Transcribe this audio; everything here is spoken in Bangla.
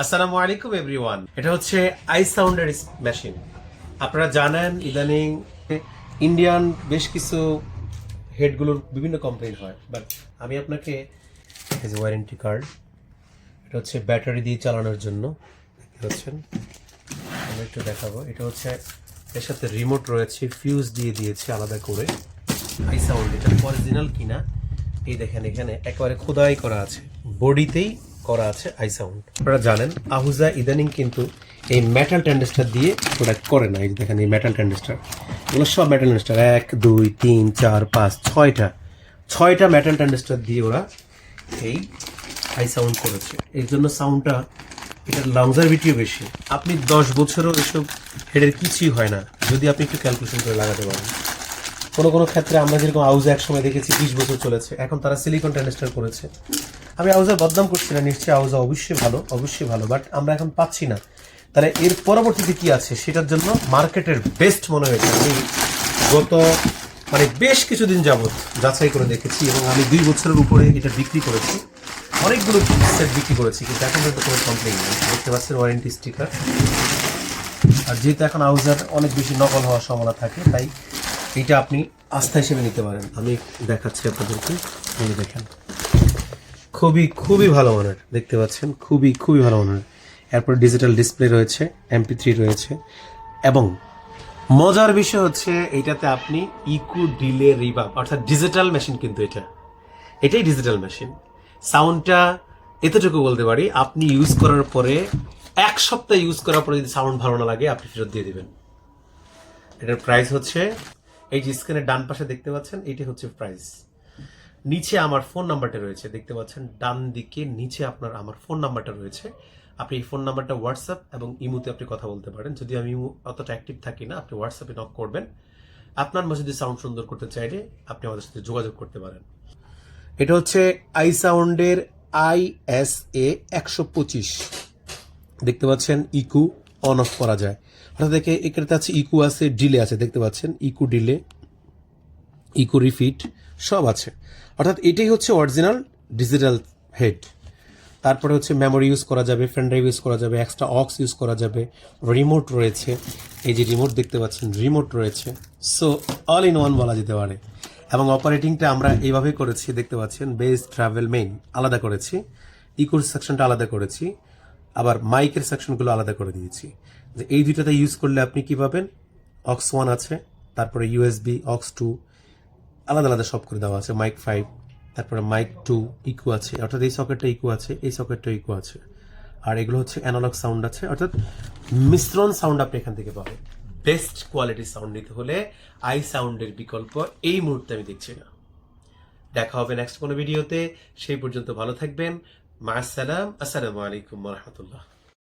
আসসালামু আলাইকুম এভরিওয়ান। এটা হচ্ছে আই সাউন্ডের মেশিন। আপনারা জানেন ইদানিং ইন্ডিয়ান বেশ কিছু হেডগুলোর বিভিন্ন কমপ্লেন হয়, বাট আমি আপনাকে এই যে ওয়ারেন্টি কার্ড, এটা হচ্ছে ব্যাটারি দিয়ে চালানোর জন্য। দেখতে পাচ্ছেন, আমি একটু দেখাবো। এটা হচ্ছে এর সাথে রিমোট রয়েছে, ফিউজ দিয়ে দিয়েছে আলাদা করে। আই সাউন্ড এটা অরিজিনাল কিনা এই দেখেন, এখানে একেবারে খোদাই করা আছে, বডিতেই করা আছে আই সাউন্ড। আপনারা জানেন আহুজা ইদানিং কিন্তু এই মেটাল ট্যান্ডেস্টার দিয়ে প্রোডাক্ট করে না। এই যে দেখেন এই মেটাল ট্যান্ডেস্টার, এগুলো সব মেটাল ট্যান্ডেস্টার, 1 2 3 4 5 6টা মেটাল ট্যান্ডেস্টার দিয়ে ওরা এই আই সাউন্ড করেছে। এর জন্য সাউন্ডটা, এটার লংজারভিটিও বেশি। আপনি 10 বছরও এসব হেডের কিছুই হয় না যদি আপনি একটু ক্যালকুলেশন করে লাগাতে পারেন। কোনো কোনো ক্ষেত্রে আমরা যেরকম আউজা এক সময় দেখেছি 20 বছর চলেছে, এখন তারা সিলিকন ট্যান্ডেস্টার করেছে। আমি আউজার বদনাম করছি না, নিশ্চয়ই আউজা অবশ্যই ভালো, বাট আমরা এখন পাচ্ছি না। তাহলে এর পরবর্তীতে কি আছে সেটার জন্য মার্কেটের বেস্ট মনে হয়েছে। আমি গত বেশ কিছুদিন যাবত যাচাই করে দেখেছি এবং আমি 2 বছরের উপরে এটা বিক্রি করেছি, অনেকগুলো সেট বিক্রি করেছি, কিন্তু এখন পর্যন্ত কোনো কমপ্লেন নেই। দেখতে পাচ্ছেন ওয়ারেন্টি স্টিকার। আর যেহেতু এখন আউজার অনেক বেশি নকল হওয়ার সম্ভাবনা থাকে, তাই এইটা আপনি আস্থা হিসেবে নিতে পারেন। আমি দেখাচ্ছি আপনাদেরকে, এই দেখেন, খুবই ভালো মানের। দেখতে পাচ্ছেন খুবই ভালো মানের। এরপর ডিজিটাল ডিসপ্লে রয়েছে, MP3 রয়েছে, এবং মজার বিষয় হচ্ছে এইটাতে আপনি ইকু, ডিলে, রিভার্ব, অর্থাৎ ডিজিটাল মেশিন, কিন্তু এটাই ডিজিটাল মেশিন। সাউন্ডটা এতটুকু বলতে পারি, আপনি ইউজ করার পরে 1 সপ্তাহ ইউজ করার পরে যদি সাউন্ড ভালো না লাগে আপনি ফেরত দিয়ে দিবেন। এটার প্রাইস হচ্ছে, এই যে স্ক্রিনের ডান পাশে দেখতে পাচ্ছেন, এইটা হচ্ছে প্রাইস। নিচে আমার ফোন নাম্বারটা রয়েছে, দেখতে পাচ্ছেন ডান দিকে নিচে আমার ফোন নাম্বারটা রয়েছে। আপনি এই ফোন নাম্বারটা হোয়াটসঅ্যাপ এবং ইমুতে আপনি কথা বলতে পারেন। যদি আমি ইমু অতটা অ্যাক্টিভ থাকি না, আপনি হোয়াটসঅ্যাপে নক করবেন। আপনার মধ্যে যদি সাউন্ড সুন্দর করতে চাইলে আপনি আমাদের সাথে যোগাযোগ করতে পারেন। এটা হচ্ছে আই সাউন্ডের ISA 125। দেখতে পাচ্ছেন ইকু অন অফ করা যায়, অর্থাৎ দেখে এখানে আছে ইকু আছে, ডিলে আছে, দেখতে পাচ্ছেন ইকু, ডিলে, ইকো রিফিট সব আছে। অর্থাৎ এটাই হচ্ছে অরিজিনাল ডিজিটাল হেড। তারপরে হচ্ছে মেমোরি ইউজ করা যাবে, পেন ড্রাইভ ইউজ করা যাবে, এক্সট্রা অক্স ইউজ করা যাবে, রিমোট রয়েছে, এই যে রিমোট দেখতে পাচ্ছেন, রিমোট রয়েছে। সো অল ইন ওয়ান বলা যেতে পারে। এবং অপারেটিংটা আমরা এইভাবে করেছি, দেখতে পাচ্ছেন বেস, ট্রাভেল, মেইন আলাদা করেছি, ইকোর সেকশনটা আলাদা করেছি, আবার মাইকের সেকশনগুলো আলাদা করে দিয়েছি। যে এই দুইটাতে ইউজ করলে আপনি কি পাবেন, অক্স 1 আছে, তারপরে USB, অক্স 2 আলাদা সব করে দেওয়া আছে, মাইক 5, তারপরে মাইক 2 ইকু আছে, অর্থাৎ এই সকেটটা ইকু আছে, এই সকেটটা ইকু আছে, আর এগুলো হচ্ছে অ্যানালগ সাউন্ড আছে, অর্থাৎ মিশ্রণ সাউন্ড আপনি এখান থেকে পাবেন। বেস্ট কোয়ালিটির সাউন্ড নিতে হলে আই সাউন্ডের বিকল্প এই মুহূর্তে আমি দেখছি না। দেখা হবে নেক্সট কোনো ভিডিওতে, সেই পর্যন্ত ভালো থাকবেন। মা আসসালাম, আসসালামু আলাইকুম ওয়া রাহমাতুল্লাহ।